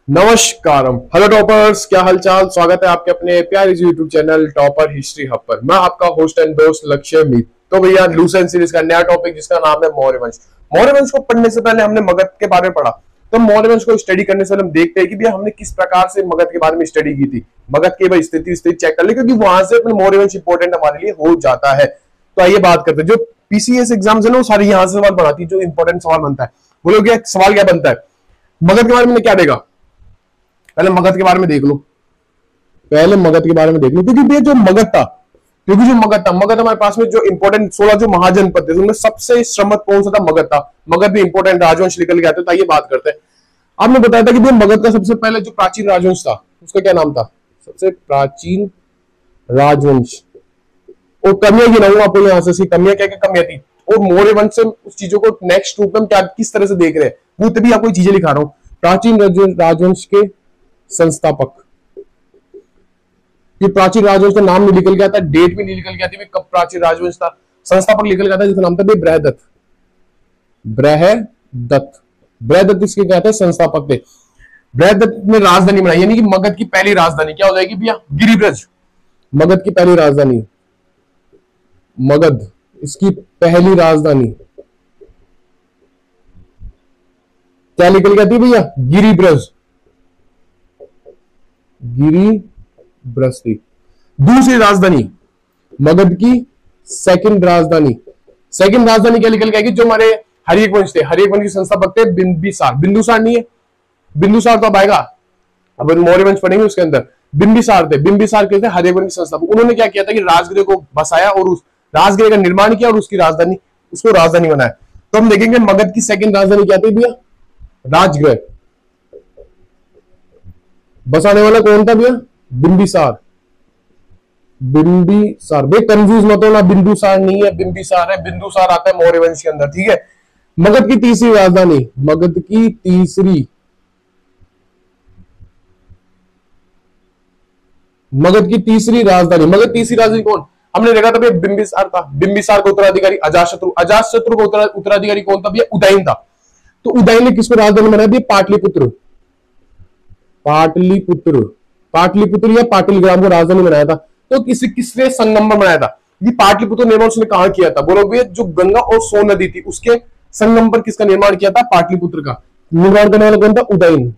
नमस्कारम, hello toppers, क्या हालचाल। स्वागत है आपके अपने प्यारे YouTube channel topper history hub पर। मैं आपका होस्ट एंड दोस्त लक्ष्य मीत। तो भैया लूसेंट सीरीज का नया टॉपिक जिसका नाम है मौर्य वंश। मौर्य वंश को पढ़ने से पहले हमने मगध के बारे में पढ़ा, तो मौर्य वंश को स्टडी करने से हम देखते हैं कि भैया हमने किस प्रकार से मगध के बारे में स्टडी की थी। मगध की भाई स्थिति चेक कर ले, क्योंकि वहां से अपने मौर्य वंश इंपॉर्टेंट हमारे लिए हो जाता है। तो आइए बात करते हैं। जो पीसीएस एग्जाम्स है ना, वो सारे यहाँ से सवाल बनाती है। जो इंपॉर्टेंट सवाल बनता है, बोलोगे सवाल क्या बनता है मगध के बारे में, क्या देगा। पहले मगध के बारे में देख लो, क्योंकि जो मगध था, मगध हमारे पास में जो इंपॉर्टेंट 16 जो महाजनपद थे उनमें सबसे श्रमत कौन सा था, मगध था। मगध भी इंपॉर्टेंट राजवंश निकल के आते हैं। तो ये बात करते हैं। आपने बताया था कि मगध का सबसे पहले जो प्राचीन राजवंश था उसका क्या नाम था, सबसे प्राचीन राजवंश। और कमियां गिनाऊंगा आपको यहाँ से, इसकी कमियां क्या क्या कमियां थी, और मौर्य वंश से उस चीजों को नेक्स्ट रूप में क्या किस तरह से देख रहे हैं, वो तभी आपको चीजें लिखा रहा हूं। प्राचीन राजवंश के संस्थापक, ये प्राचीन राजवंश का नाम नहीं निकल गया था, डेट भी नहीं निकल गया थी कब प्राचीन राजवंश था। संस्थापक निकल गया था जिसका नाम था बृहदत्त। बृहदत्त इसके क्या थे, संस्थापक थे। बृहदत्त ने राजधानी बनाई, यानी कि मगध की पहली राजधानी क्या हो जाएगी भैया, गिरिब्रज। मगध की पहली राजधानी, मगध इसकी पहली राजधानी क्या निकल गया थी भैया, गिरिब्रज। दूसरी राजधानी मगध की सेकंड राजधानी क्या निकल गई, जो हमारे हर्यक वंश थे, हर्यक वंश के संस्थापक थे बिंबिसार। बिंदुसार नहीं है, बिंदुसार तो अब आएगा, अब मौर्य वंश पढ़ेंगे उसके अंदर। बिंबिसार थे, बिंबिसार के थे हर्यक वंश के संस्थापक। उन्होंने क्या किया था कि राजगृह को बसाया और उस राजगृह का निर्माण किया और उसकी राजधानी, उसको राजधानी बनाया। तो हम देखेंगे मगध की सेकंड राजधानी क्या थी भैया, राजगृह। बसाने वाला कौन था भैया, बिंबिसार। भाई कंफ्यूज मत होना, बिंदुसार नहीं है, बिंबिसार है। बिंदुसार आता है मौर्य वंश के अंदर, ठीक है। मगध की तीसरी राजधानी, मगध की तीसरी राजधानी कौन, हमने देखा था भैया बिंबिसार था। बिंबिसार का उत्तराधिकारी अजातशत्रु, अजातशत्रु का उत्तराधिकारी कौन था भैया, उदयन था। तो उदयन ने किसको राजधानी बनाया भैया, पाटलिपुत्र या पाटलिग्राम को राजधानी बनाया था। तो किसने संगम पर बनाया था, ये पाटलिपुत्र निर्माण उसने कहां किया था, बोलो भैया जो गंगा और सोन नदी थी उसके संगम पर किसका निर्माण किया था, पाटलिपुत्र का। निर्माण करने वाला कौन था, उदयन।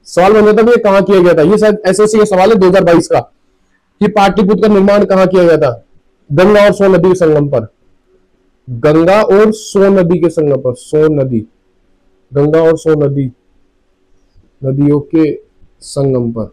सवाल बन जाता है कहां किया गया था, ये शायद एसएससी का सवाल है 2022 का, कि पाटलिपुत्र का निर्माण कहां किया गया था, गंगा और सोन नदी के संगम पर। गंगा और सोन नदी के संगम पर, गंगा और सोन नदियों के संगम पर।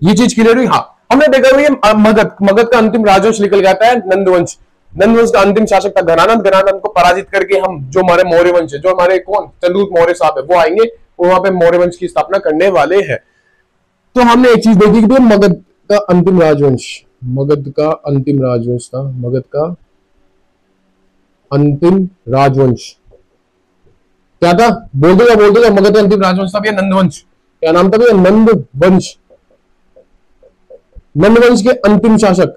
ये चीज क्लियर हुई। हाँ, हमने देखा भैया मगध का अंतिम राजवंश निकल जाता है नंदवंश। नंदवंश का अंतिम शासक था घनानंद। घनानंद को पराजित करके हम जो हमारे मौर्य वंश है, जो हमारे कौन चंद्रगुप्त मौर्य साहब है, वो आएंगे और वहां पे मौर्य वंश की स्थापना करने वाले हैं। तो हमने एक चीज देखी कि मगध का अंतिम राजवंश था, मगध का अंतिम राजवंश क्या था, बोल देगा मगध का अंतिम राजवंश था भैया नंदवंश। क्या नाम था भैया, नंदवंश। नंदवंश के अंतिम शासक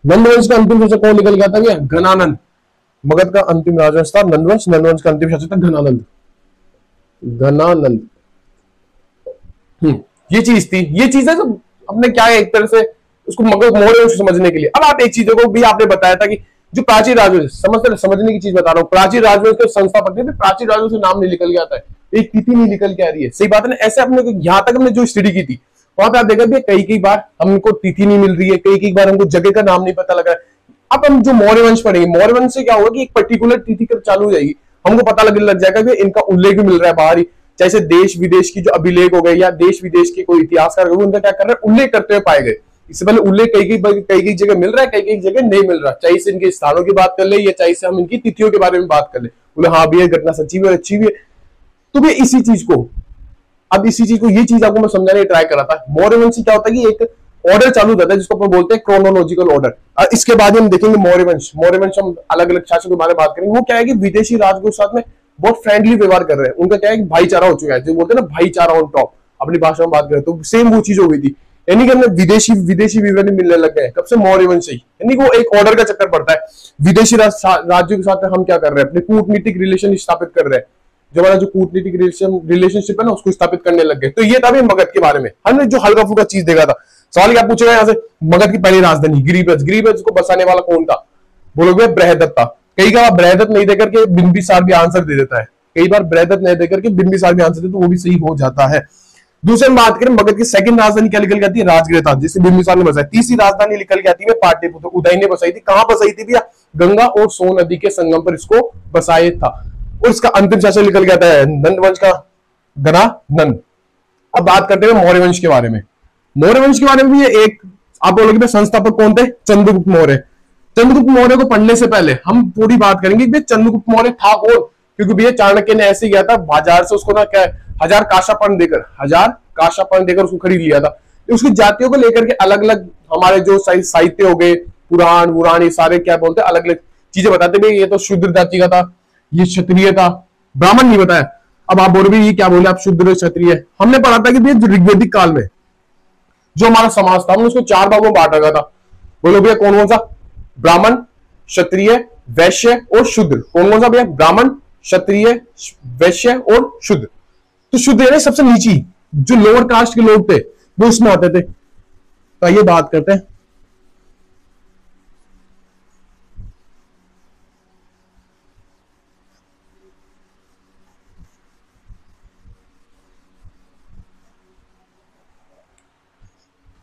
नंदवंश का अंतिम शासक कौन निकल गया था भैया, घनानंद। मगध का अंतिम राजवंश था नंदवंश का अंतिम शासक था घनानंद। ये चीज थी, ये चीज है जो हमने क्या है एक तरह से उसको मौर्य वंश समझने के लिए। अब आप एक चीजों को भी आपने बताया था कि जो प्राचीन राजवंश, समझने की चीज बता रहा हूँ, प्राचीन राजवंश के संस्थापक थे, प्राचीन राजवंश से नाम नहीं निकल के आता है, एक तिथि नहीं निकल के आ रही है। सही बात है ना। ऐसे अपने यहाँ तक हमने जो स्टडी की थी वहां पे आप देखा कई बार हमको तिथि नहीं मिल रही है, कई बार हमको जगह का नाम नहीं पता लगा। अब हम जो मौर्य वंश पढ़ेंगे, मौर्य वंश से क्या होगा कि एक पर्टिकुलर तिथि कब चालू हो जाएगी, हमको पता लग जाएगा कि इनका उल्लेख भी मिल रहा है बाहर ही। जैसे देश विदेश की जो अभिलेख हो गए या देश विदेश के कोई इतिहासकार उनका क्या कर रहे हैं, उल्लेख करते हुए पाए गए। इससे पहले उल्लेख कई जगह मिल रहा है, कई जगह नहीं मिल रहा। चाहे से इनके स्थानों की बात कर ले या चाहे से हम इनकी तिथियों के बारे में बात कर ले, बोले हाँ भी ये घटना सच्ची भी अच्छी भी है। तो भी इसी चीज को ये चीज आपको मैं समझाने ट्राई कर रहा था। मौर्य वंश क्या होता है कि एक ऑर्डर चालू रहता है जिसको अपन बोलते हैं क्रोनोलॉजिकल ऑर्डर। इसके बाद हम देखेंगे मौर्य वंश हम अलग अलग शासकों के बारे में बात करेंगे। वो क्या है कि विदेशी राज के साथ में बहुत फ्रेंडली व्यवहार कर रहे हैं। उनका क्या है कि भाईचारा हो चुका है, जो बोलते हैं ना भाईचारा ऑन टॉप, अपनी भाषा में बात करें तो सेम वो चीज हो गई थी यानी कि हमें विदेशी विदेशी विवरण मिलने लग गए कब से, मौर्य वंश से ही। यानी कि वो एक ऑर्डर का चक्कर पड़ता है, विदेशी राज्यों के साथ हम क्या कर रहे हैं, अपने कूटनीतिक रिलेशन स्थापित कर रहे हैं, जो हमारा जो कूटनीतिक रिलेशनशिप है ना उसको स्थापित करने लग गए। तो ये था भी मगध के बारे में, हमने जो हल्का फुल्का चीज देखा था। सवाल क्या पूछेगा यहाँ से, मगध की पहली राजधानी गिरिब्रज, गिरिब्रज को बसाने वाला कौन था, बोलोगे बृहदत्त था। कई बार बृहदत्त नहीं देकर के बिंबिसार भी आंसर दे देता है, कई बार बृहदत्त नहीं देकर के बिंबिसार भी आंसर दे तो वो भी सही हो जाता है। दूसरे बात करें, मगध की सेकंड राजधानी क्या निकल जाती है, राजगृह था, जिसे बिंबिसार ने बसाई। तीसरी राजधानी निकल के आती है पाटलिपुत्र, उदय ने बसाई थी। कहां बसाई थी भैया, गंगा और सोन नदी के संगम पर इसको बसाया था। और इसका अंतिम शासक निकल के आता है नंद वंश का घना नंद। अब बात करते हैं मौर्य वंश के बारे में। मौर्य वंश के बारे में भी एक आप बोलोगे संस्थापक कौन थे, चंद्रगुप्त मौर्य। चंद्रगुप्त मौर्य को पढ़ने से पहले हम पूरी बात करेंगे कि चंद्रगुप्त मौर्य था कौन, क्योंकि भैया चाणक्य ने ऐसे किया था, बाजार से उसको ना क्या 1000 काशापर्ण देकर उसको खरीद लिया था। उसकी जातियों को लेकर के अलग अलग हमारे जो साहित्य हो गए, पुराण पुराण ये सारे क्या बोलते हैं, अलग अलग चीजें बताते भाई, ये तो शूद्र जाति का था, ये क्षत्रिय था, ब्राह्मण नहीं बताया। अब आप बोलो ये क्या बोले आप, शूद्र क्षत्रिय। हमने पढ़ा था कि ऋग्वेदिक काल में जो हमारा समाज था हमने उसको 4 भागों में बांट रखा था। बोलो भैया कौन कौन सा, ब्राह्मण, क्षत्रिय, वैश्य और शूद्र। कौन कौन सा भैया, ब्राह्मण, क्षत्रिय, वैश्य और शूद्र। तो शूद्र यानी सबसे नीची जो लोअर कास्ट के लोग थे वो उसमें आते थे। तो ये बात करते हैं,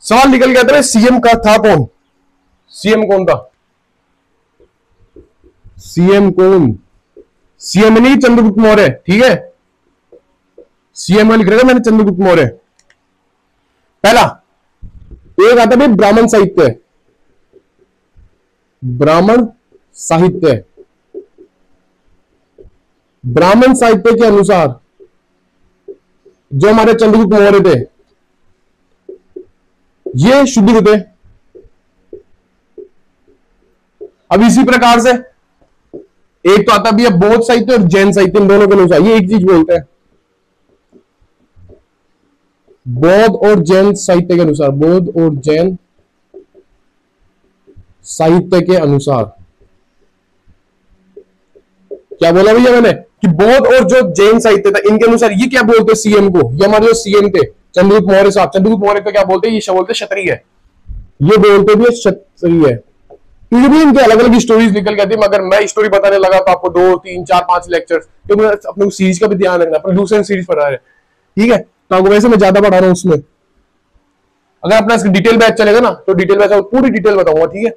सवाल निकल गया था सीएम का था कौन, सीएम कौन था, सीएम कौन, सीएम नहीं चंद्रगुप्त मौर्य, ठीक है, सीएम में लिख रहा था मैंने चंद्रगुप्त मौर्य। पहला एक आता है ब्राह्मण साहित्य, ब्राह्मण साहित्य, ब्राह्मण साहित्य के अनुसार जो हमारे चंद्रगुप्त मौर्य थे ये शूद्र थे। अब इसी प्रकार से एक तो आता भी है बौद्ध साहित्य और जैन साहित्य, इन दोनों के अनुसार ये एक चीज बोलते हैं, बौद्ध और जैन साहित्य के अनुसार, बौद्ध और जैन साहित्य के अनुसार क्या बोला भैया मैंने कि बौद्ध और जो जैन साहित्य था इनके अनुसार ये क्या बोलते हैं सीएम को, ये हमारे जो सीएम थे चंद्रगुप्त मौर्य साहब, चंद्रगुप्त मौर्य को क्या बोलते हैं, ये बोलते क्षत्रिय है, ये बोलते भी क्षत्रिय है। क्योंकि भी इनके अलग अलग स्टोरीज निकल गई थी, मगर मैं स्टोरी बताने लगा तो आपको 2 3 4 5 लेक्चर्स, क्योंकि अपने सीरीज का भी ध्यान रखना, अपने दूसरे सीरीज पढ़ा रहे, ठीक है। तो आपको वैसे मैं ज्यादा पढ़ा रहा हूं उसमें, अगर अपना डिटेल बैच चलेगा ना तो डिटेल बैच पूरी डिटेल बताऊंगा, ठीक है।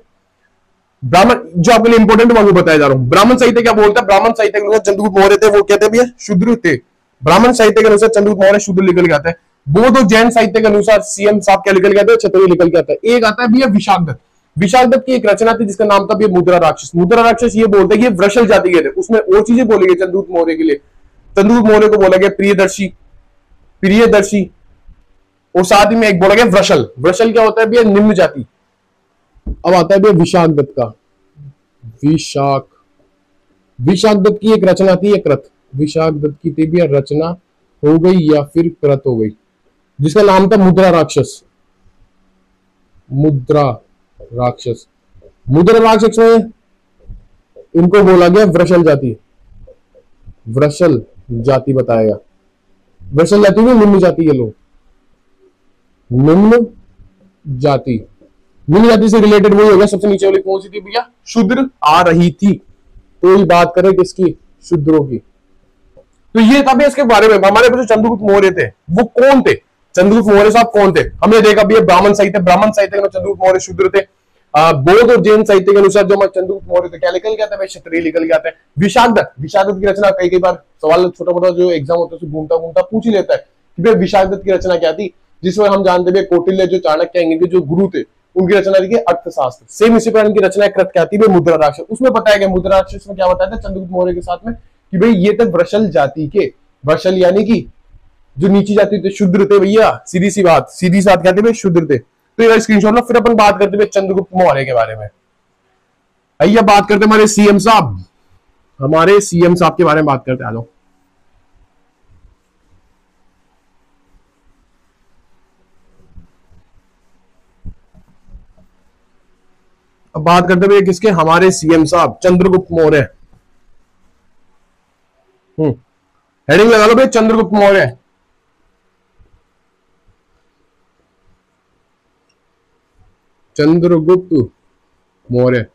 ब्राह्मण जो आपके लिए इंपॉर्टेंट वो बताया जा रहा हूं। ब्राह्मण साहित्य क्या बोलता है, ब्राह्मण साहित्य के अनुसार चंद्रगुप्त मौर्य थे वो कहते भैया शूद्र थे, ब्राह्मण साहित्य के अनुसार चंद्रगुप्त मौर्य शूद्र निकल के आता है। बौद्ध और जैन साहित्य के अनुसार सीएम साहब क्या निकल के आते हैं, क्षत्रिय निकल के आता है। एक आता है भैया विशाखदत्त, विशाखदत्त की एक रचना थी जिसका नाम था भैया मुद्रा राक्षस। मुद्रा राक्षस ये बोलते हैं कि ये वृषल जाति के थे, उसमें और चीजें बोली गई चंद्रगुप्त मौर्य के लिए। चंद्रगुप्त मौर्य को बोला गया प्रियदर्शी, प्रियदर्शी, और साथ ही में एक बोला गया वृषल। वृषल क्या होता है भैया, निम्न जाति। अब आता है भैया विशाखदत्त का, विशाखदत्त की एक रचना थी, एक कृत, विशाखदत्त की थी भैया रचना हो गई या फिर कृत हो गई, जिसका नाम था मुद्रा राक्षस। मुद्रा राक्षस, मुद्रा राक्षस में इनको बोला गया वृषल जाति, वृषल जाति बताया गया। वृषल जाति में निम्न जाति के लोग, निम्न जाति, निम्न जाति से रिलेटेड वही होगा। सबसे नीचे वाली कौन सी थी भैया, शूद्र आ रही थी। तो ये बात करें किसकी, शूद्रों की। तो ये था इसके बारे में। हमारे जो चंद्रगुप्त मौर्य थे वो कौन थे, चंद्रगुप्त मौर्य साहब कौन थे, हमने देखा भैया ब्राह्मण साहित्य, ब्राह्मण साहित्य के चंद्रगुप्त मौर्य शूद्र थे। बौद्ध और जैन साहित्य के अनुसार जो हमारे चंद्रगुप्त मौर्य थे क्या निकल गया था, क्षत्रिय निकल गया था। विशाखदत्त, विशाखदत्त की रचना कई बार सवाल छोटा मोटा जो एग्जाम होता है घूमता घूमता पूछ ही लेता है कि भाई विशाखदत्त की रचना क्या थी, जिसमें हम जानते हैं कौटिल्य जो चाणक्य के जो गुरु थे उनकी रचना थी अर्थशास्त्र। सेम इसी प्रकार की रचना कृत क्या थी, मुद्रा राक्षस। उसमें बताया गया, मुद्रा राक्षस में क्या बताया था चंद्रगुप्त मौर्य के साथ में कि भाई ये थे वृषल जाति के, वृषल यानी कि जो नीची जाति थे, शूद्र थे भैया, सीधी सी बात, सीधी सी बात कहते हैं शूद्र थे। तो ये स्क्रीनशॉट लो, फिर अपन बात करते हैं चंद्रगुप्त मौर्य के बारे में। आइए बात करते हैं हमारे सीएम साहब, हमारे सीएम साहब के बारे में बात करते हैं। आ जाओ, अब बात करते हुए किसके, हमारे सीएम साहब चंद्रगुप्त मौर्य। हेडिंग लगा लो भाई, चंद्रगुप्त मौर्य। चंद्रगुप्त मौर्य,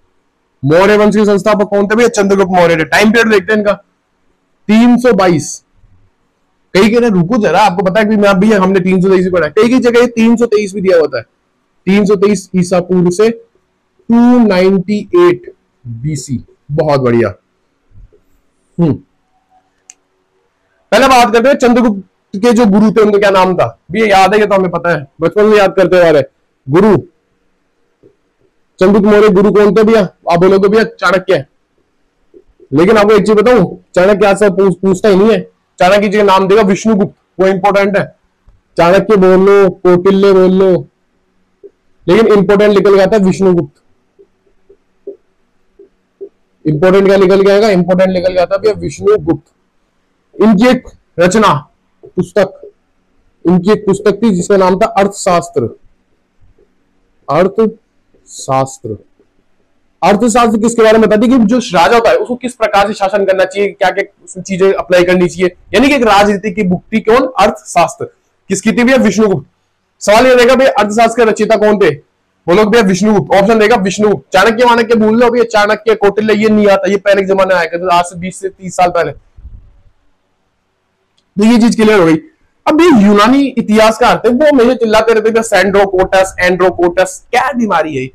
मौर्य वंश के संस्थापक कौन थे भैया, चंद्रगुप्त मौर्य। टाइम पीरियड देखते हैं इनका 322। कई कह रहे रुको जरा, आपको पता है कि मैं भैया हमने 323 पढ़ा है, कई जगह 323 भी दिया होता है। 323 ईसा पूर्व से 298 बीसी। बहुत बढ़िया। पहले बात करते हैं चंद्रगुप्त के जो गुरु थे उनका क्या नाम था, भी याद है, ये तो हमें पता है, बचपन में याद करते हुए गुरु चंद्रगुप्त मौर्य गुरु कौन थे भैया, आप बोलोगे भैया चाणक्य। लेकिन आपको एक चीज बताऊं, चाणक्य सब पूछता ही नहीं है, चाणक्य जी का नाम देगा विष्णुगुप्त, वो इंपॉर्टेंट है। चाणक्य बोल लो, कौटिल्य बोल लो, लेकिन इंपॉर्टेंट निकल गया था विष्णुगुप्त। इंपॉर्टेंट क्या निकल गया, इंपॉर्टेंट निकल गया था भैया विष्णुगुप्त। इनकी एक रचना पुस्तक, इनकी एक पुस्तक थी जिसका नाम था अर्थशास्त्र। अर्थशास्त्र, अर्थशास्त्र किसके बारे में बताती है कि जो राजा होता है उसको किस प्रकार से शासन करना चाहिए, क्या क्या चीजें अप्लाई करनी चाहिए, यानी कि एक राजनीति की बुक थी कौन, अर्थशास्त्र। किसकी थी भैया, विष्णुगुप्त। सवाल ये रहेगा भैया अर्थशास्त्र के रचयिता कौन थे, बोलो भैया विष्णुगुप्त। ऑप्शन देगा विष्णुगुप्त। चाणक्य वाणक्य भूल लो भैया, चाणक्य कौटिल्य ये नहीं आता, ये पहले के जमाने आया करते, आज से 20 से 30 साल पहले। तो ये चीज क्लियर हो गई। अब ये यूनानी इतिहास का अर्थ है, वो मुझे चिल्लाते रहते थे सेंड्रोकोटस एंड्रोकोटस, क्या बीमारी है।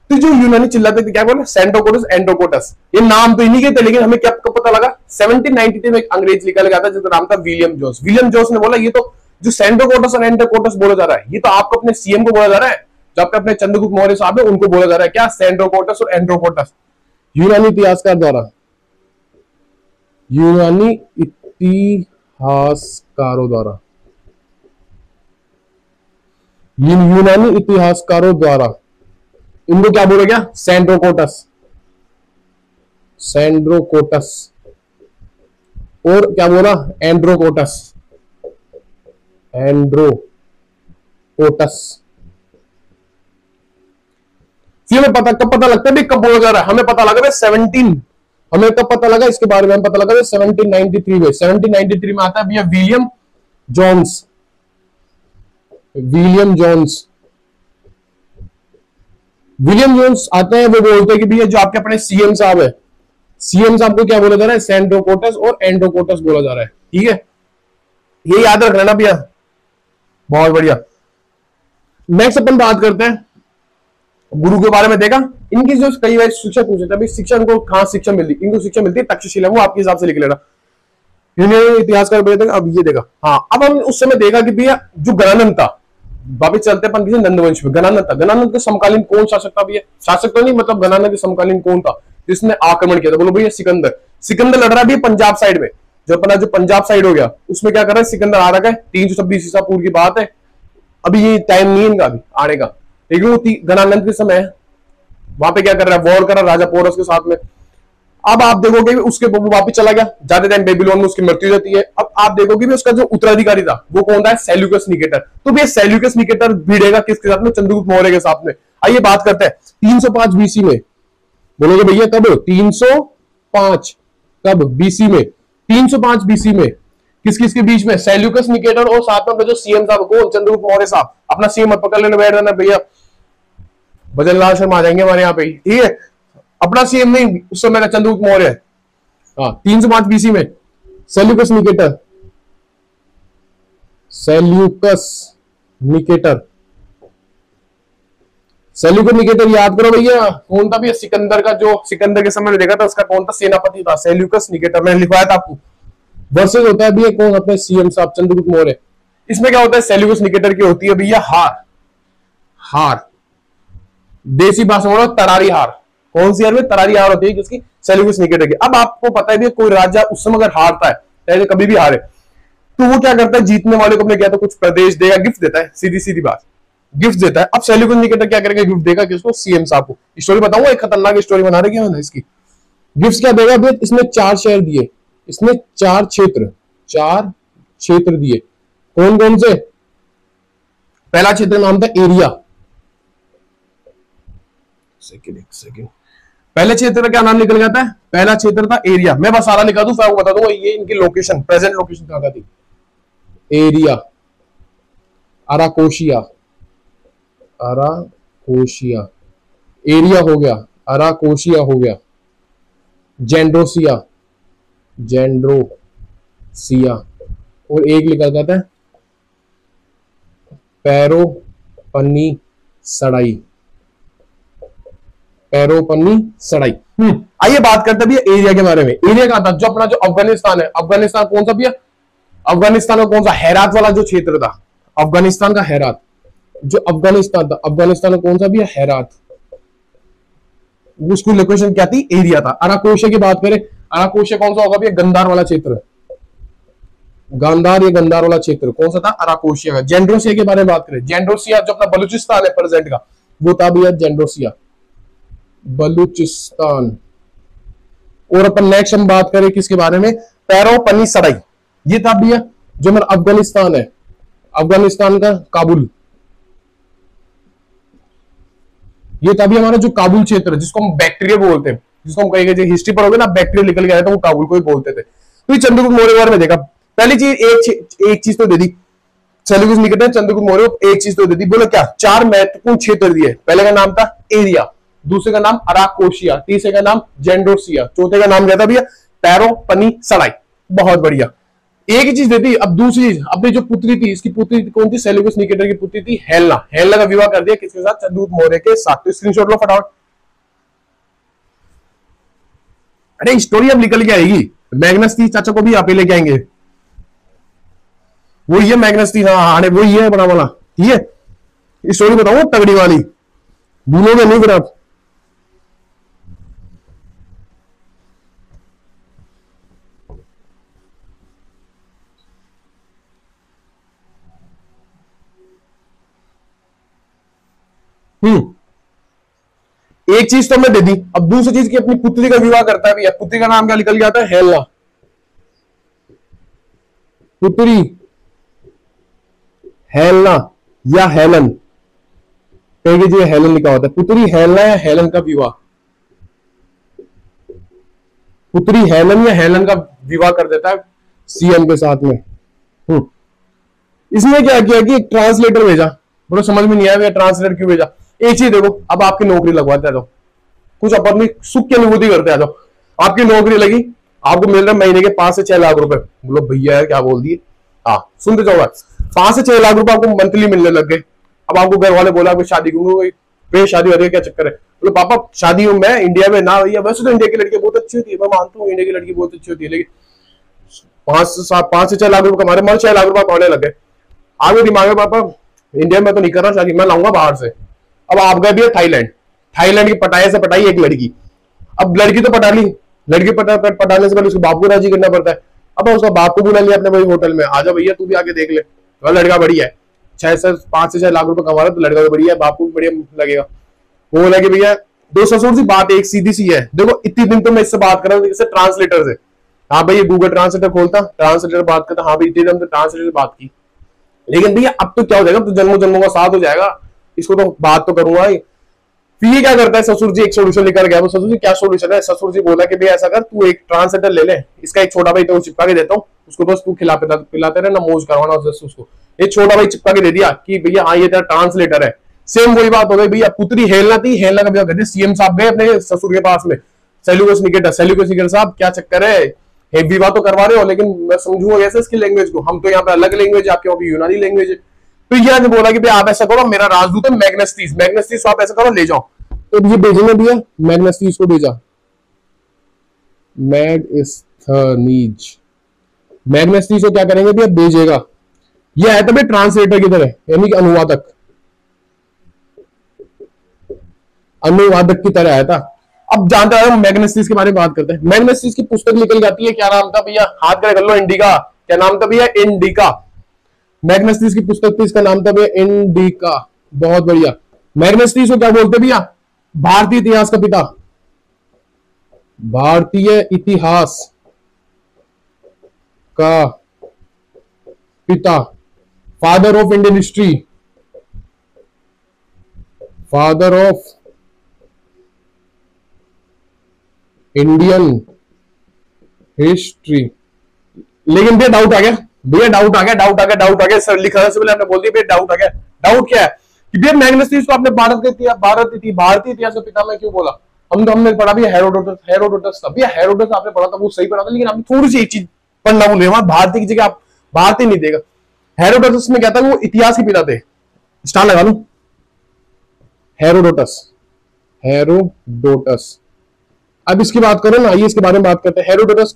तो जो यूनानी चिल्लाते थे क्या बोले, सेंड्रोकोटस एंड्रोकोटस, ये नाम तो इन्हीं के थे, लेकिन हमें क्या पता लगा 1793 में एक अंग्रेज निकल गया था जिसका नाम था विलियम जोन्स। विलियम जोन्स ने बोला ये तो जो सेंड्रोकोटस और एंड्रोकोटस बोला जा रहा है, ये तो आपको अपने सीएम को बोला जा रहा है, जो आपके अपने चंद्रगुप्त मौर्य साहब है उनको बोला जा रहा है, क्या सेंड्रोकोटस और एंड्रोकोटस। यूनानी इतिहासकार द्वारा, यूनानी इतिहासकारों द्वारा, यूनानी इतिहासकारों द्वारा इनको क्या बोला गया, सेंड्रोकोटस। सेंड्रोकोटस और क्या बोला, एंड्रोकोटस। एंड्रोकोटस। हमें पता कब पता लगता है, कब बोला जा रहा है, हमें पता लगा 17, हमें कब पता लगा इसके बारे में, हम पता लगा 1793 में। 1793 में आता है भैया William Jones. William Jones, William Jones आते हैं, वो बोलते हैं कि भैया जो आपके अपने सीएम साहब है, सीएम साहब को क्या बोला जा रहा है, सेंड्रोकोटस और एंड्रोकोटस बोला जा रहा है। ठीक है, ये याद रख लेना भैया, बहुत बढ़िया। नेक्स्ट अपन बात करते हैं गुरु के बारे में। देखा इनकी जो कई बार शिक्षा पूछे थे, शिक्षा इनको कहां शिक्षा मिलती, इनको शिक्षा मिलती है तक्षशिला, वो आपके हिसाब से लिख लेना। इतिहास का अब ये देखा, हाँ अब हम उस समय देखा कि भैया जो गणानंद था, वापिस चलते अपन किसी नंदवंश में, गणानंद था, गणानंद के समकालीन कौन शासक था भैया, शासक तो नहीं मतलब गणानंद के समकालीन कौन था जिसने आक्रमण किया था, बोलो भैया सिकंदर। सिकंदर लड़ रहा है पंजाब साइड में, जो अपना जो पंजाब साइड हो गया उसमें क्या कर रहा है सिकंदर आ रहा है, 326 ईसा पूर्व की बात है, अभी ये टाइम नहीं है इनका अभी आने का, लेकिन वो गणानंद के समय वहां पे क्या कर रहा है, वॉर कर रहा है राजा पोरस के साथ में। अब आप देखोगे उसके वापिस चला गया, जाते टाइम बेबीलोन में उसकी मृत्यु जाती है। अब आप देखोगे भी उसका जो उत्तराधिकारी था वो कौन था, सेल्यूकस निकेटर। तो भैया सेल्यूकस निकेटर भिड़ेगा किसके साथ में, चंद्रगुप्त मौर्य के साथ में। आइए बात करते हैं 305 बीसी में, बोलोगे भैया कब, 305 कब, बीसी में, 305 बीसी में किस किस के बीच में, सेल्यूकस निकेटर और साथ में जो सीएम साहब को चंद्रगुप्त मौर्य साहब। अपना सीएम मत पकड़ लेना, बैठ जाना भैया, भजनलाल शर्मा आ जाएंगे हमारे यहाँ पे, ठीक है। अपना सीएम नहीं उस समय चंद्रगुप्त मौर्य। हाँ 305 बीसी में Seleucus Nicator, Seleucus Nicator, Seleucus Nicator याद करो भैया कौन था भैया, सिकंदर का जो सिकंदर के समय में देखा था उसका कौन था, सेनापति था सेल्यूकस निकेटर, मैंने लिखवाया था आपको। वर्सेस होता है भैया कौन, अपने सीएम साहब चंद्रगुप्त मौर्य। इसमें क्या होता है, सेल्यूकस निकेटर की होती है भैया हार, हार देसी भाषा में तरारी हार। कौन सी हार में, तरारी हार होती है किसकी, सेल्यूकस निकेटर की। अब आपको पता है भैया कोई राजा उस समय अगर हारता है, चाहे कभी भी हारे, तो वो क्या करता है, जीतने वाले को अपने क्या तो कुछ प्रदेश देगा, गिफ्ट देता है, सीधी सीधी बात गिफ्ट देता है। अब सेल्यूकस निकेटर क्या करेगा, गिफ्ट देगा किसको, सीएम साहब को। स्टोरी बताऊंगा, एक खतरनाक स्टोरी बना रही है इसकी। गिफ्ट क्या देगा भैया, इसने 4 शहर दिए, इसने 4 क्षेत्र दिए। कौन कौन से, पहला क्षेत्र नाम था एरिया, एक सेकंड। पहले क्षेत्र का क्या नाम निकल जाता है? पहला क्षेत्र था एरिया। मैं बस सारा लिखा दूं, फिर बता दूंगा ये इनकी लोकेशन, प्रेजेंट लोकेशन कहां थी। एरिया, अराकोशिया, अराकोशिया, एरिया हो गया, अराकोशिया हो गया, जेंड्रोसिया, जेंड्रोसिया, और एक लिखा जाता है पैरोपनी सड़ाई, पैरोपनी सड़ाई। आइए बात करते हैं भैया एरिया के बारे में। एरिया कहां था? जो अपना जो अफगानिस्तान है, अफगानिस्तान कौन सा भैया? अफगानिस्तान का कौन सा? हेरात वाला जो क्षेत्र था, अफगानिस्तान का हेरात, जो अफगानिस्तान था, अफगानिस्तान का कौन सा भैया? हेरात। उसकी लोकेशन क्या थी? एरिया था। अराकोशिया की बात करें, अराकोशिया कौन सा होगा भैया? गंधार वाला क्षेत्र, गांधार या गंधार वाला क्षेत्र कौन सा था? अराकोशिया का। जेंड्रोसिया के बारे में बात करें, जेंड्रोसिया जो अपना बलूचिस्तान है प्रेजेंट का, वो था भैया जेंड्रोसिया, बलूचिस्तान। और अपन नेक्स्ट हम बात करें किसके बारे में? पैरोपनी सड़ाई, ये था भैया जो मेरा अफगानिस्तान है, अफगानिस्तान का काबुल, ये था भी हमारा जो काबुल क्षेत्र है, जिसको हम बैक्टीरिया बोलते हैं, जिसको हम कहेंगे हिस्ट्री पर होगा ना, बैक्टीरिया निकल के आया था, वो काबुल को ही बोलते थे। तो ये चंद्रगुप्त मौर्य बारे में देखा। पहली चीज एक चीज तो दे दी, सेल्यूकस निकट है, चंद्रगुप्त मौर्य एक चीज तो दे दी। बोलो क्या? 4 महत्वपूर्ण क्षेत्र दिए। पहले का नाम था एरिया, दूसरे का नाम अराकोशिया, तीसरे का नाम जेंड्रोसिया, चौथे का नाम क्या था भैया? पैरोपनी सड़ाई। बहुत बढ़िया। एक ही चीज देती। अब दूसरी चीज, अपनी जो पुत्री थी, इसकी पुत्री कौन थी? सेल्यूकस निकेटर की पुत्री थी हेलेना। हेलेना का विवाह कर दिया किसके साथ? चंद्रगुप्त मौर्य के साथ। तो स्क्रीनशॉट लो फटाफट। अरे स्टोरी अब निकल के आएगी। मैग्नस थी, चाचा को भी आप ही लेके आएंगे। वो ये मैग्नस थी, हाँ वो ये बड़ा वाला, ठीक है। स्टोरी बताओ तगड़ी वाली, भूलोगे नहीं फिर आप। एक चीज तो मैं दे दी। अब दूसरी चीज की अपनी पुत्री का विवाह करता है भैया। पुत्री का नाम क्या निकल गया था? हेलेना। पुत्री हेलेना या हेलन, कहेंगे जी हेलन लिखा होता है। पुत्री हेलेना या हेलन का विवाह, पुत्री हेलन या हेलन का विवाह कर देता है सीएम के साथ में। इसमें क्या किया कि एक ट्रांसलेटर भेजा। बोलो समझ में नहीं आया ट्रांसलेटर क्यों भेजा? एक चीज देखो, अब आपकी नौकरी लगवाते हैं, तो कुछ अपनी सुख की अनुभूति करते हैं। तो आपकी नौकरी लगी, आपको मिल रहा है महीने के 5 से 6 लाख रुपए। बोलो भैया यार क्या बोल दिए? हाँ सुनते जाओ, 5 से 6 लाख रुपए आपको मंथली मिलने लग गए। अब आपको घर वाले बोला कि शादी करूंगा, शादी हो रही है, क्या चक्कर है? बोलो पापा शादी हूं मैं इंडिया में ना भैया। वैसे तो इंडिया की लड़की बहुत अच्छी होती है, मैं मानता हूँ इंडिया की लड़की बहुत अच्छी होती है, लेकिन 5 से 6 लाख रुपए कमा रहे, 6 लाख रुपए कमाने लग गए। आगे दिमाग में पापा इंडिया में तो नहीं कर रहा शादी, मैं लाऊंगा बाहर से। अब आप गए भी है थाईलैंड, थाईलैंड की पटाए से पटाई एक लड़की। अब लड़की तो पटा ली, लड़की पटाने से पहले उसके बाप को राजी करना पड़ता है। अब उसका बाप को बुला लिया अपने भाई होटल में, आजा भैया तू भी आके देख ले, तो लड़का बढ़िया है, 5 से 6 लाख रुपए कमा रहा है, तो लड़का तो बढ़िया है, बाप को भी बढ़िया लगेगा। वो बोला कि भैया दो ससुर सी बात एक सीधी सी है। देखो इतनी दिन तो मैं इससे बात कर रहा हूँ ट्रांसलेटर से। हाँ भाई गूगल ट्रांसलेटर खोलता, ट्रांसलेटर बात करता, हाँ भाई इतनी दिन तो ट्रांसलेटर से बात की, लेकिन भैया अब तो क्या हो जाएगा, तो जन्मों जन्मों का साथ हो जाएगा, इसको तो बात तो करूंगा ही। फिर ये क्या करता है, ससुर जी एक सोल्यूशन लेकर गया। वो ससुर जी क्या सोल्यूशन है? ससुर जी बोला कि भैया ऐसा कर, तू एक ट्रांसलेटर ले ले, इसका एक छोटा भाई तो चिपका के देता हूँ, उसको बस तू पिलाते रहे ना, मौज करवाना उसको। एक छोटा भाई चिपका के दे दिया कि भैया हाँ ये तेरा ट्रांसलेटर है। सेम वही बात हो गई भैया, पुत्री हेलेना थी, हेलेना का क्या सीएम साहब गए अपने ससुर के पास में, सेल्यूकस निकेटर, सेल्यूकस निकेटर साहब क्या चक्कर है, विवाह तो करवा रहे हो, लेकिन मैं समझूंगा कैसे इसकी लैंग्वेज को, हम तो यहाँ पे अलग लैंग्वेज, आपके वहां यूनानी लैंग्वेज है। तो ये बोला कि भाई आप ऐसा करो, मेरा राजदूत है मैग्नेस्टीस, मैग्नेस्टीस आप ऐसा करो ले जाओ। तो ये भेजेंगे भैया, मैग्नेस्टीस को भेजा, मैग्नेस्टीस, मैग्नेस्टीस को क्या करेंगे भैया, भेजेगा। ये है तभी ट्रांसलेटर की तरह, यानी कि अनुवादक, अनुवादक की तरह आया था। अब जानते हैं मैग्नेस्टीस के बारे में बात करते हैं। मैग्नेस्टीस की पुस्तक निकल जाती है, क्या नाम था भैया, हाथ कर लो, इंडिका। क्या नाम था भैया? इंडिका। मैग्नेस्टीस की पुस्तक थी, इसका नाम था भैया इंडिका। बहुत बढ़िया। मैग्नेस्टीस को क्या बोलते भैया? भारतीय इतिहास का पिता, भारतीय इतिहास का पिता, father of Indian history, father of Indian history. लेकिन भैया डाउट आ गया, भैया डाउट आ गया, डाउट आ गया, डाउट आ गया। सर लिखा था, आपने बोल दिया भैया डाउट आ गया। डाउट क्या है कि भैया मैग्नेस को आपने भारतीय इतिहास का पिता मैं क्यों बोला? हमने पढ़ा भैया हेरोडोटस था। भैया हेरोडोटस आपने पढ़ा था, वो सही पढ़ा था, लेकिन आपने थोड़ी सी एक चीज पढ़ना भूल गए, वहां भारतीय की जगह आप भारतीय नहीं देगा। हेरोडोटस में क्या था, वो इतिहास के पिता थे। स्टार लगा लू, हेरोडोटस, हेरोडोटस। अब इसकी बात करो ना, आइए इसके बारे में बात करते हैं। हेरोडोटस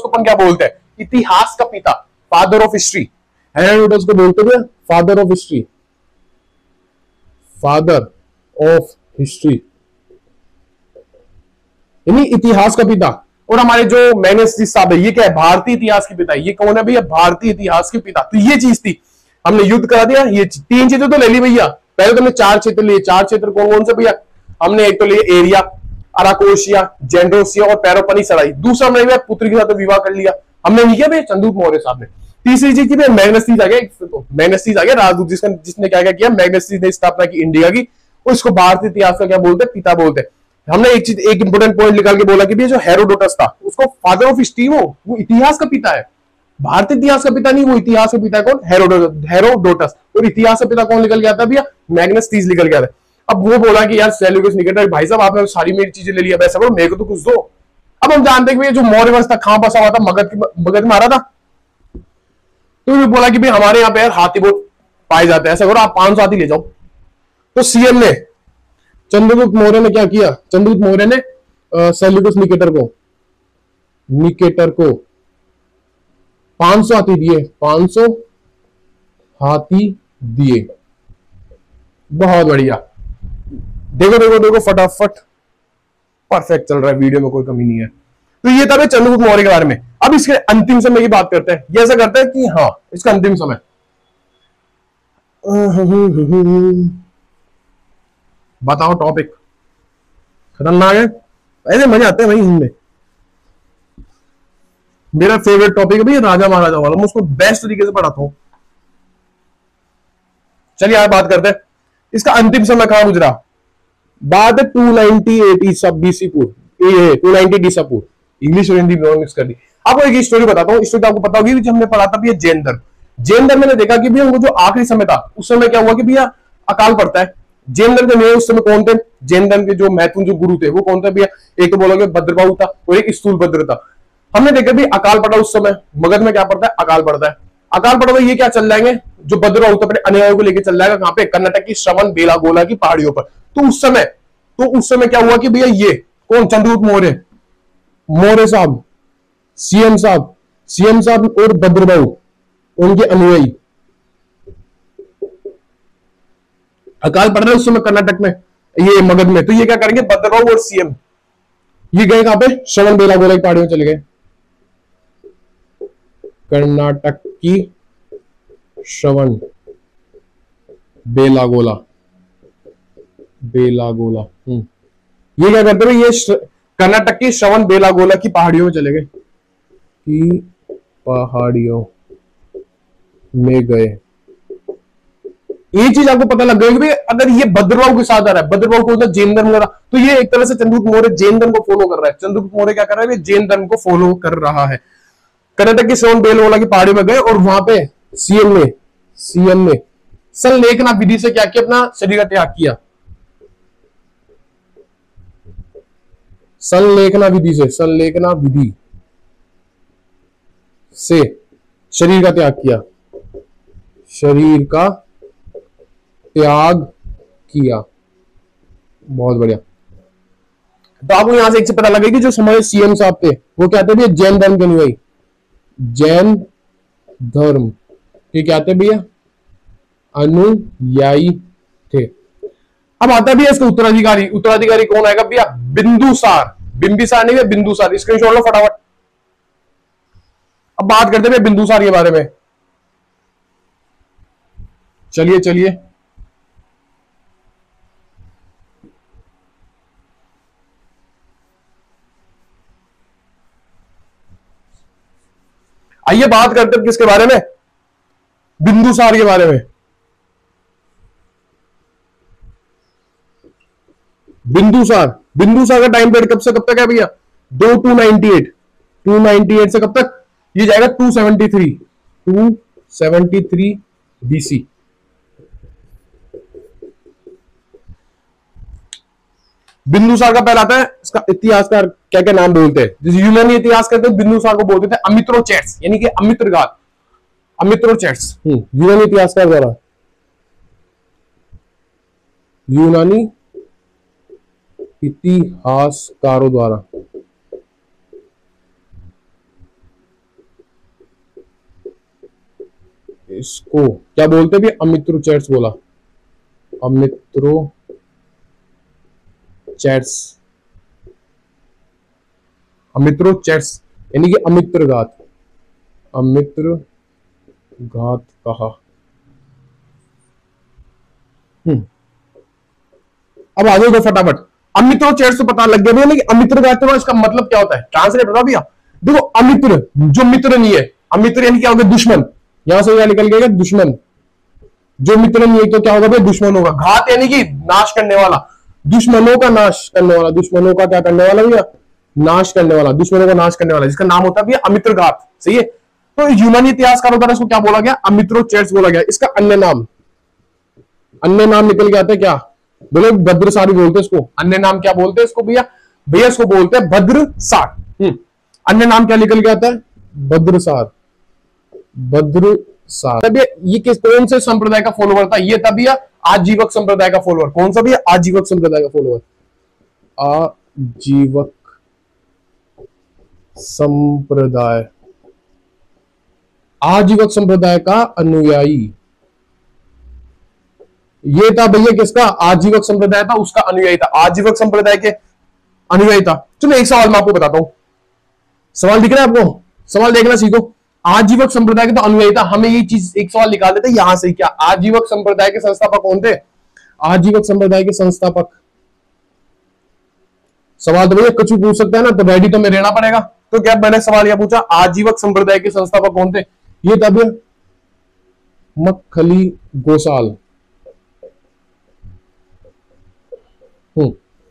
को अपन क्या बोलते हैं? इतिहास का पिता, फादर ऑफ हिस्ट्री। हेरोडोटस को बोलते हैं father of history, father of history, यानी इतिहास का पिता। और हमारे जो मैग्नेस साहब है, ये क्या है? भारतीय इतिहास के पिता। ये कौन है भैया? भारतीय इतिहास के पिता। तो ये चीज थी, हमने युद्ध करा दिया। ये तीन चीजें तो ले ली भैया। पहले तो हमने चार क्षेत्र लिए। चार क्षेत्र कौन कौन से भैया? हमने एक तो लिए एरिया, अराकोशिया, जेंड्रोसिया और पेरोपनीसराई। दूसरा हमने पुत्र के साथ विवाह कर लिया। हमने नहीं किया भैया, चंद्रगुप्त मौर्य साहब ने। तीसरी चीज की मैग्नेस आ गया, मैग्नेस आ गया राजदूत, जिसने क्या क्या किया? मैग्नेस ने स्थापना की इंडिया की, और इसको भारतीय इतिहास का क्या बोलते हैं? पिता बोलते हैं। हमने एक चीज, एक इंपोर्टेंट पॉइंट निकाल के बोला कि भैया जो हेरोडोटस था, उसको फादर ऑफ हिस्ट्री, वो इतिहास का पिता है, भारतीय इतिहास का पिता नहीं, वो इतिहास का पिता है। कौन? हेरोडोटस। और इतिहास का पिता कौन निकल गया था भैया? मैग्नेस निकल गया था। अब वो बोला कि यार सेल्यूकस निकेटर, भाई साहब आपने सारी मेरी चीजें ले लिया, वैसा करो मेरे को तो कुछ दो। अब हम जानते हैं कि जो मौर्य वंश था कहां बसा हुआ था? मगध में आ रहा था। तो बोला कि भाई हमारे यहाँ पे यार हाथी बहुत पाए जाते हैं, ऐसा करो आप 500 हाथी ले जाओ। तो सीएम ने, चंद्रगुप्त मौर्य ने क्या किया? चंद्रगुप्त मौर्य ने सेल्यूकस निकेटर को 500 हाथी दिए, 500 हाथी दिए। बहुत बढ़िया। देखो देखो देखो, फटाफट परफेक्ट चल रहा है, वीडियो में कोई कमी नहीं है। तो ये था चंद्रगुप्त मौर्य के बारे में। अब इसके अंतिम समय की बात करते हैं। ये ऐसा करते हैं कि हाँ, इसका अंतिम समय, बताओ टॉपिक खतरनाक है, ऐसे मजे आते हैं भाई इनमें। मेरा फेवरेट टॉपिक है भाई राजा महाराजा वाला, मैं उसको बेस्ट तरीके से पढ़ाता हूं। चलिए आज बात करते हैं इसका अंतिम समय कहां गुजरा। बात है 290 सब बीसी पूर्व, 290 ईसा पूर्व। इंग्लिश और हिंदी दोनों मिक्स कर दी। आपको एक स्टोरी बताता हूँ, स्टोरी आपको पता होगी, जो हमने पढ़ा था भैया जैन धर्म। जैन धर्म में देखा कि भैया उनको जो आखिरी समय था, उस समय क्या हुआ कि भैया अकाल पड़ता है। जैन धर्म के उस समय कौन थे? जैन धर्म के जो महत्वपूर्ण जो गुरु थे वो कौन थे भैया? एक तो बोलोगे भद्रबाहु था और एक स्थूलभद्र था। हमने देखा भी अकाल पड़ा उस समय, मगध में क्या पड़ता है? अकाल पड़ता है। अकाल पड़ा तो ये क्या चल जाएंगे? जो भद्रबाहु अपने अनुयायियों को लेकर चल जाएगा कहां पे? कर्नाटक की श्रवण बेलागोला की पहाड़ियों पर। तो उस समय क्या हुआ कि भैया ये कौन? चंद्रगुप्त मौर्य साहब, सीएम साहब और भद्रबाहु उनके अनुयायी अकाल पड़ रहा है उस समय कर्नाटक में, ये मगध में। तो ये क्या करेंगे? भद्रबाहु और सीएम ये गए कहां पे? श्रवण बेलागोला की पहाड़ियों में चले गए। कर्नाटक की श्रवण बेलागोला ये क्या करते हैं? ये कर्नाटक की श्रवण बेलागोला की पहाड़ियों में चले गए, की पहाड़ियों में गए। ये चीज आपको पता लग गई कि अगर ये भद्रबाहु के साथ आ रहा है, भद्रबाहु को जैन धर्म कर रहा, तो ये एक तरह से चंद्रगुप्त मौर्य जैन धर्म को फॉलो कर रहा है। चंद्रगुप्त मौर्य क्या कर रहा है? जैन धर्म को फॉलो कर रहा है। कर्नाटक की श्रवण बेलागोला की पहाड़ी में गए और वहां पे सीएम ने संलेखना विधि से क्या किया? अपना शरीर का त्याग किया। संलेखना विधि से शरीर का त्याग किया, बहुत बढ़िया। तो आपको यहां से एक से पता लगे कि जो हमारे सीएम साहब थे वो क्या थे भैया? जैन धर्म के अनुयायी, जैन धर्म के क्या थे भैया? अनुयायी थे। अब आता है भैया इसका उत्तराधिकारी कौन आएगा भैया? बिंबिसार नहीं भैया, बिंदुसार। स्क्रीनशॉट लो फटाफट। अब बात करते हैं बिंदुसार के बारे में। चलिए आइए बात करते हैं किसके बारे में? बिंदुसार के बारे में। बिंदुसार का टाइम पीरियड कब से कब तक है भैया? दो 298, 298 से कब तक ये जाएगा 273, 273 BC। बिंदुसार का पहला आता है, इसका इतिहासकार क्या क्या नाम बोलते हैं, जैसे यूनानी इतिहास कहते हैं बिंदुसार को बोलते थे अमित्रोचेट्स, यानी कि अमित्रघात, अमित्रोचेट्स। यूनानी इतिहासकार द्वारा, यूनानी इतिहासकारों द्वारा इसको क्या बोलते भी, अमित्रोचेट्स बोला, अमित्रोचेट्स, अमित्रोचेट्स यानी कि अमित्रघात, अमित्रघात कहा। अब आ जाओ फटाफट, अमित्रोचेट्स तो पता लग गया भैया, लेकिन अमित्रघात तो इसका मतलब क्या होता है, ट्रांसलेट बता भैया। देखो अमित्र, जो मित्र नहीं है, अमित्र यानी क्या होगा, दुश्मन, यहां से क्या निकल गया दुश्मन, जो मित्र नहीं है तो क्या होगा भाई, दुश्मन होगा। घात यानी कि नाश करने वाला, दुश्मनों का नाश करने वाला, दुश्मनों का क्या करने वाला भैया, नाश करने वाला, दुश्मनों का नाश करने वाला, जिसका नाम होता है भैया अमित्रघात। सही है, तो यूनानी इतिहासकारों द्वारा इसको क्या बोला गया, अमित्रोचेट्स बोला गया। इसका अन्य नाम, अन्य नाम निकल के आता है क्या, बोले भद्रसार बोलते हैं इसको, अन्य नाम क्या बोलते हैं इसको भैया, भैया इसको बोलते हैं भद्रसार। अन्य नाम क्या निकल के आता है, भद्रसार, भद्रसार। तब ये किस कौन से संप्रदाय का फॉलोवर था, ये था भैया आजीवक संप्रदाय का फॉलोवर। कौन सा भैया, आजीवक संप्रदाय का फॉलोवर, आजीवक संप्रदाय, आजीवक संप्रदाय का अनुयायी, ये था भैया किसका, आजीवक संप्रदाय था उसका अनुयायी था, आजीवक संप्रदाय के अनुयायी था। चलो एक सवाल मैं आपको बताता हूं, सवाल दिख रहा है आपको, सवाल देखना सीखो। आजीवक संप्रदाय के तो अनुयायी था, हमें ये चीज एक सवाल निकाल देते यहां से, क्या आजीवक संप्रदाय के संस्थापक कौन थे, आजीवक संप्रदाय के संस्थापक। सवाल तो भैया कुछ भी पूछ सकता है ना, तो रेडी तो में रहना पड़ेगा। तो क्या मैंने सवाल यह पूछा, आजीवक संप्रदाय के संस्थापक कौन थे, ये तब मक्खली गोसाल,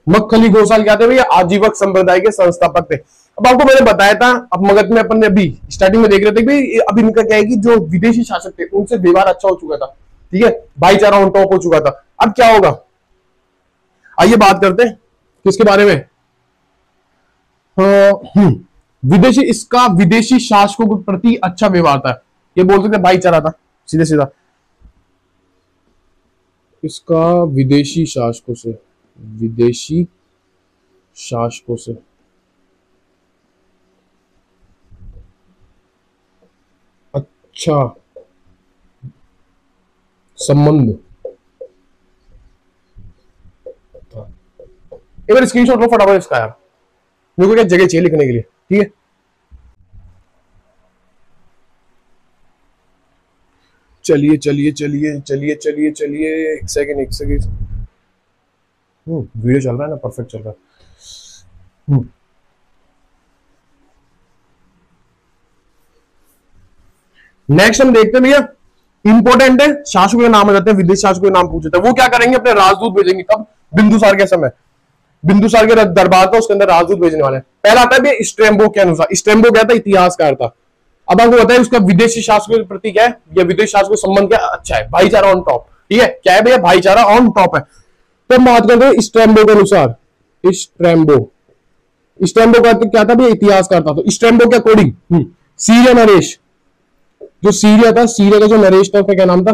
मक्खली गोसाल क्या थे भैया, आजीवक संप्रदाय के संस्थापक थे। अब आपको मैंने बताया था, अब मगध में अपन ने अभी स्टार्टिंग में देख रहे थे कि अब इनका क्या है कि जो विदेशी शासक थे उनसे व्यवहार अच्छा हो चुका था, ठीक है, भाईचारा ऑन टॉप हो चुका था। अब क्या होगा, आइए बात करते हैं किसके बारे में, विदेशी, इसका विदेशी शासकों के प्रति अच्छा व्यवहार था, ये बोल सकते भाईचारा था सीधे सीधा, इसका विदेशी शासकों से, विदेशी शासकों से अच्छा संबंध था। एक बार स्क्रीनशॉट लो फटाफट इसका यार, मेरे को क्या जगह चाहिए लिखने के लिए, ठीक है। चलिए चलिए चलिए चलिए चलिए चलिए, एक सेकंड एक सेकंड, वीडियो चल रहा है ना, परफेक्ट चल रहा है। नेक्स्ट हम देखते हैं भैया, इंपॉर्टेंट है, शासकों के नाम आ जाते हैं, विदेशी शासकों के नाम पूछते हैं, वो क्या करेंगे, अपने राजदूत भेजेंगे। कब, बिंदुसार के समय, बिंदुसार के दरबार था उसके अंदर राजदूत भेजने वाले। पहला आता है भैया स्ट्रैम्बो के अनुसार, स्ट्रैम्बो क्या था, इतिहासकार था। अब आपको बताया उसका विदेशी शासकों के प्रति क्या है, या विदेशी शासकों संबंध क्या अच्छा है, भाईचारा ऑन टॉप, ठीक है, क्या है भैया, भाईचारा ऑन टॉप है। तो हम बात करते हैं स्ट्रैम्बो के अनुसार, स्ट्रैम्बो, स्ट्रैम्बो का क्या था भैया, इतिहासकार था। तो स्ट्रैम्बो के अकॉर्डिंग सीरिया नरेश, जो सीरिया था, सीरिया का जो नरेश था उसका क्या नाम था,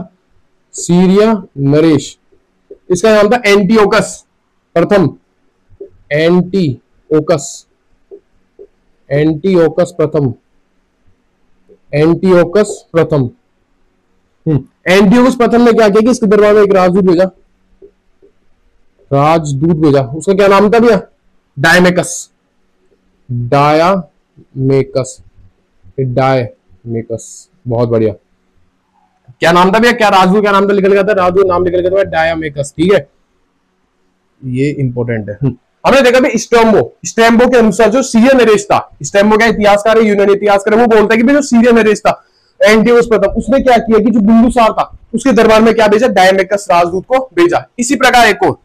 सीरिया नरेश, इसका नाम था एंटीओकस प्रथम, एंटीओकस, एंटीओकस प्रथम, एंटीओकस प्रथम। एंटीओकस प्रथम ने क्या किया कि इसके दरबार में एक राजदूत भेजा, राजदूत भेजा, उसका क्या नाम था भैया, डायमेकस, डायामेकस, डायमेकस, बहुत बढ़िया। क्या नाम था भैया, क्या राजदूत क्या नाम था, निकल गया था राजदूत, नाम निकल गया था डायामेकस, ठीक है, ये इंपॉर्टेंट है। हमने देखा भी स्ट्रैम्बो, स्ट्रैम्बो के अनुसार जो सीरिया नरेश था, स्ट्रैम्बो का इतिहासकार है, यूनानी इतिहासकार है, वो बोलता है कि जो सीरिया नरेश था एंटीओकस प्रथम, उसने क्या किया कि जो बिंदुसार था उसके दरबार में क्या भेजा, डायमेकस राजदूत को भेजा। इसी प्रकार एक और,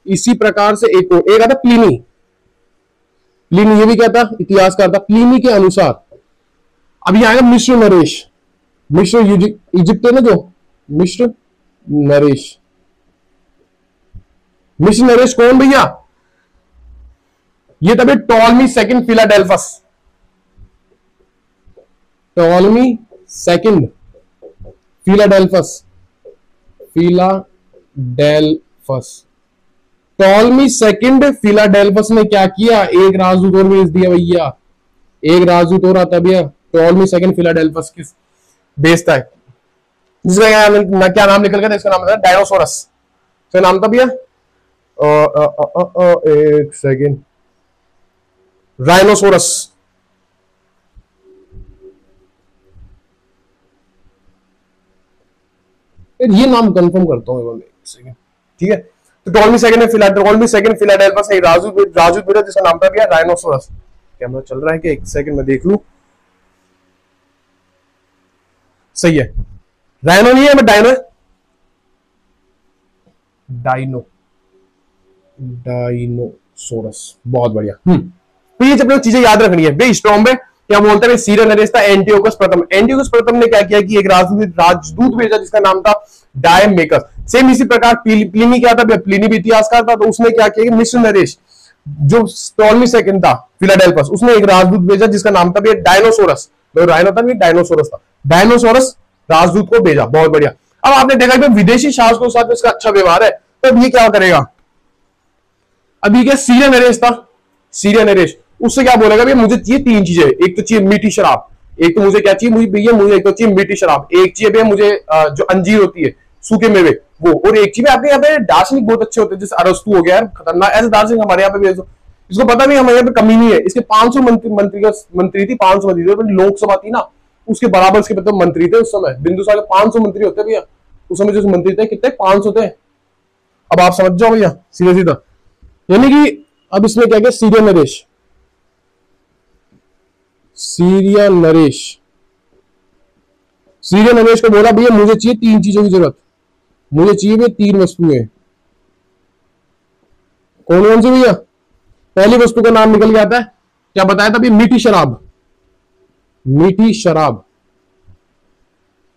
इसी प्रकार से एक और, एक आता प्लिनी, प्लिनी ये भी क्या था, इतिहासकार था। प्लिनी के अनुसार, अभी आएगा मिस्र नरेश। मिस्र इजिप्ट है ना जो, मिस्र नरेश। मिस्र नरेश कौन भैया? ये तभी Ptolemy second Philadelphus, Ptolemy second Philadelphus, Philadelphus. Ptolemy second Philadelphus ने क्या किया, एक राजदूत और भेज दिया भैया, एक राजदूत और आता भैया। टॉलमी सेकंड फिलाडेल्फस किस भेजता है, जिसका क्या नाम निकल गया, इसका नाम था डायनोसोरस। इसका नाम था भैया एक सेकेंड, राइनोसोरस। ये नाम कंफर्म करता हूं एक सेकेंड, ठीक है। तो टॉलमी सेकंड फिलाडेल्फस है राजदूत भेजा, जिसका नाम था भैया राइनोसोरस। कैमरा चल रहा है कि एक सेकंड में देख लूं, सही है। राइनो नहीं है, मैं डायनो है, डाइनो, डाइनोसोरस, बहुत बढ़िया। तो ये अपने चीजें याद रखनी है भाई। स्ट्रॉन्ग में क्या बोलते हैं, सीरिया नरेश था एंटियोकस प्रथम। एंटियोकस प्रथम ने क्या किया कि एक राजदूत भेजा जिसका नाम था डायमेकस। सेम इसी प्रकार प्लिनी क्या था, प्लिनी भी इतिहासकार था, तो उसने क्या किया कि मिस्र नरेश जो टॉलमी सेकंड था फिलाडेल्फस, उसने एक राजदूत भेजा जिसका नाम था डायनोसोरस। तो राइनो था, डायनोसोरस था, डायनोसोरस राजदूत को भेजा, बहुत बढ़िया। अब आपने देखा कि विदेशी शासकों के साथ इसका अच्छा व्यवहार है, तो अब ये क्या करेगा, अभी क्या सीरिया नरेश था, सीरिया नरेश उससे क्या बोलेगा भैया मुझे चाहिए तीन चीजें, एक तो चाहिए मीठी शराब, एक तो मुझे क्या चाहिए मुझे भैया, मुझे एक तो चाहिए मीठी शराब, एक चाहिए भैया मुझे जो अंजीर होती है सूखे मेवे वो, और एक चीज आपके यहाँ पे दार्शनिक बहुत अच्छे होते हैं, जैसे अरस्तु हो गया यार, खतरनाक ऐसे दार्शनिक हमारे यहाँ पे भी। इसको पता नहीं हमारे यहाँ पे कमी नहीं है, इसके 500 मंत्री थी, 500 मंत्री थे, लोकसभा थी ना उसके बराबर इसके मतलब मंत्री थे उस समय। बिंदुसार के 500 मंत्री होते भैया उस समय, जो मंत्री थे कितने 500 थे। अब आप समझ जाओ भैया सीधा सीधा, यानी कि अब इसमें क्या क्या Syria Naresh, Syria Naresh, Syria Naresh को बोला भैया मुझे चाहिए तीन चीजों की जरूरत, मुझे चाहिए भैया तीन वस्तुएं। कौन कौन सी भैया? पहली वस्तु का नाम निकल के आता है, क्या बताया था भैया, मीठी शराब, मीठी शराब।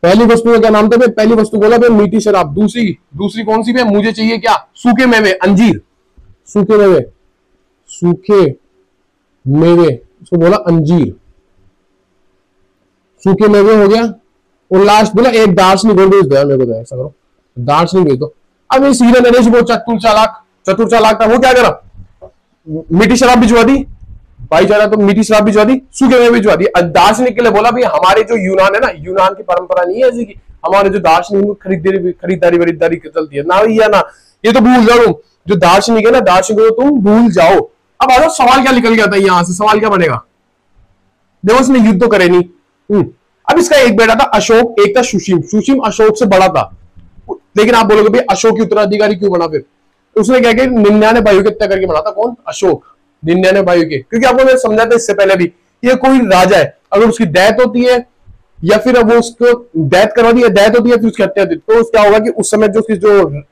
पहली वस्तु का क्या नाम था भैया, पहली वस्तु बोला भैया मीठी शराब। दूसरी कौन सी भैया, मुझे चाहिए क्या, सूखे मेवे, अंजीर, सूखे मेवे, सूखे मेवे, उसको बोला अंजीर, सूखे मेवे हो गया। और लास्ट बोला एक दार्शनिक और भेज दो मेरे को, ऐसा करो दार्शनिक भेज दो। अब ये सीरिया नरेश बहुत चतुर चालाक था, वो क्या करा, मीठी शराब भिजवा दी भाई चारा, तो मीठी शराब भिजवा दी, सूखे मेवे भिजवा दी। दार्शनिक के लिए बोला भाई हमारे जो यूनान है ना, यूनान की परंपरा नहीं है ऐसी की हमारे जो दार्शनिक खरीदारी चलती है ना भैया ना, ये तो भूल जाओ, जो दार्शनिक है ना दार्शनिक को तुम भूल जाओ। अब आ जाओ सवाल क्या निकल गया था यहां से, सवाल क्या बनेगा, देखो उसने युद्ध तो करे नहीं। अब इसका एक बेटा था अशोक, एक था सुशीम। सुशीम अशोक से बड़ा था, लेकिन आप बोलोगे भाई अशोक की उत्तराधिकारी क्यों बना, फिर उसने क्या किया 99 भाइयों के हत्या करके बना था। कौन, अशोक, 99 भाइयों के। क्योंकि आपको मैं समझा था इससे पहले भी, ये कोई राजा है अगर उसकी डेथ होती है या फिर वो उसको डेथ करवा दी, डेथ होती है फिर उसकी हत्या होती है, तो क्या होगा कि उस समय जो उसकी जो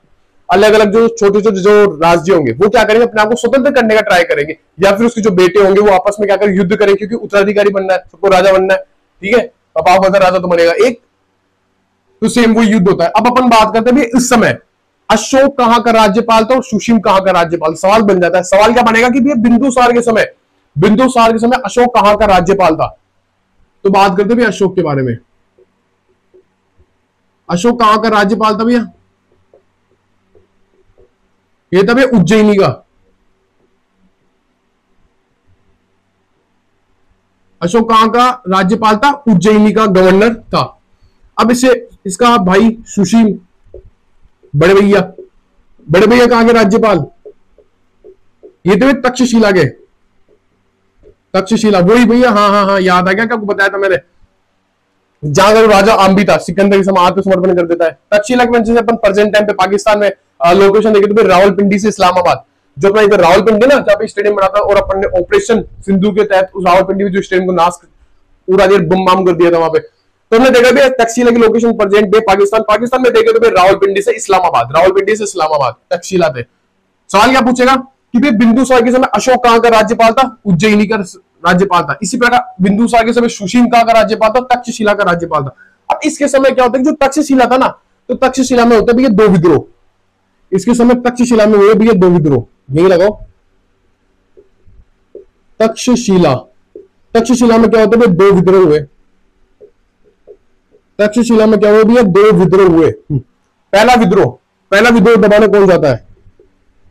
अलग अलग जो छोटे छोटे जो राज्य होंगे वो क्या करेंगे, अपने आप को स्वतंत्र करने का ट्राई करेंगे, या फिर उसके जो बेटे होंगे वो आपस में क्या करेंगे, युद्ध करेंगे, क्योंकि उत्तराधिकारी बनना है, सबको राजा बनना है, ठीक है। अब आप बता राजा तो बनेगा एक, तो सेम वो युद्ध होता है। अब अपन बात करते हैं इस समय अशोक कहां का राज्यपाल था और सुशीम कहां का राज्यपाल। सवाल बन जाता है, सवाल क्या बनेगा कि भैया बिंदुसार के समय अशोक कहां का राज्यपाल था। तो बात करते हैं अशोक के बारे में, अशोक कहां का राज्यपाल था भैया, ये था भैया उज्जैनी का। अशोक कहां का राज्यपाल था, उज्जैनी का गवर्नर था। अब इसका भाई सुशीम, बड़े भैया कहां के राज्यपाल, ये तो तक्षशिला के, तक्षशिला वही भैया, हाँ याद आ गया, क्या आपको बताया था मैंने, जहां का राजा आम्बी था सिकंदर के समय आत्मसमर्पण कर देता है। तक्षशिला के वजह से अपन प्रेजेंट टाइम पे पाकिस्तान में लोकेशन देखे तो रावलपिंडी से इस्लामाबाद, जो अपना इधर रावलपिंडी ना जहाँ पे स्टेडियम बना था, और अपन ने ऑपरेशन सिंधु के तहत उस रावलपिंडी में जो स्टेडियम को नाश पूरा देर बम बाम कर दिया था वहां पे, तो हमने देखा भी तक्षशिला की लोकेशन प्रेजेंट डे पाकिस्तान में देखे तो रावलपिंडी से इस्लामाबाद, रावलपिंडी से इस्लामाबाद तक्षशिला थे। सवाल क्या पूछेगा, कि भाई बिंदुसार के समय अशोक कहां का राज्यपाल था? उज्जैनी का राज्यपाल था। इसी प्रकार बिंदुसार के समय सुशील कहां का राज्यपाल था? तक्षशिला का राज्यपाल था। अब इसके समय क्या होता है, जो तक्षशिला था ना, तो तक्षशिला में होता है भैया दो विद्रोह। इसके समय तक्षशिला में हुए भैया दो विद्रोह, यही लगाओ तक्षशिला। तक्षशिला में क्या होता है, दो विद्रोह हुए। तक्षशिला में क्या हुआ भैया, दो विद्रोह हुए। पहला विद्रोह दबाने कौन जाता है?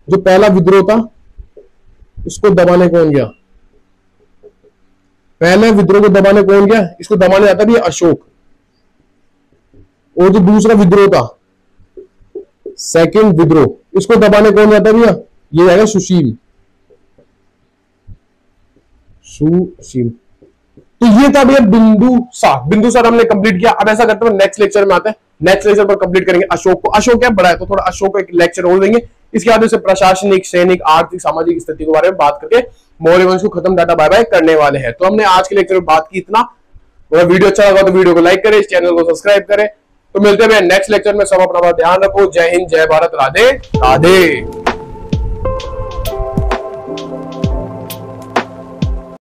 जो पहला विद्रोह था उसको दबाने कौन गया? पहले विद्रोह को दबाने कौन गया? इसको दबाने जाता भैया अशोक। और जो दूसरा विद्रोह था, सेकंड विद्रोह, इसको दबाने कौन जाता भैया? ये जाएगा सुशील। तो ये था भैया बिंदुसार हमने कंप्लीट किया। अब ऐसा करते हैं नेक्स्ट लेक्चर में आते हैं, नेक्स्ट लेक्चर पर कंप्लीट करेंगे अशोक को। अशोक क्या बड़ा है तो थोड़ा अशोक को एक लेक्चर और देंगे। इसके बाद से प्रशासनिक, सैनिक, आर्थिक, सामाजिक स्थिति के बारे में बात करके मौर्य वंश को खत्म डाटा बाय बाय करने वाले हैं। तो हमने आज के लेक्चर में बात की इतना। अगर वीडियो अच्छा लगा तो वीडियो को लाइक करें, इस चैनल को सब्सक्राइब करें। तो मिलते हैं नेक्स्ट लेक्चर में। सब अपना ध्यान रखो। जय हिंद, जय भारत, राधे राधे।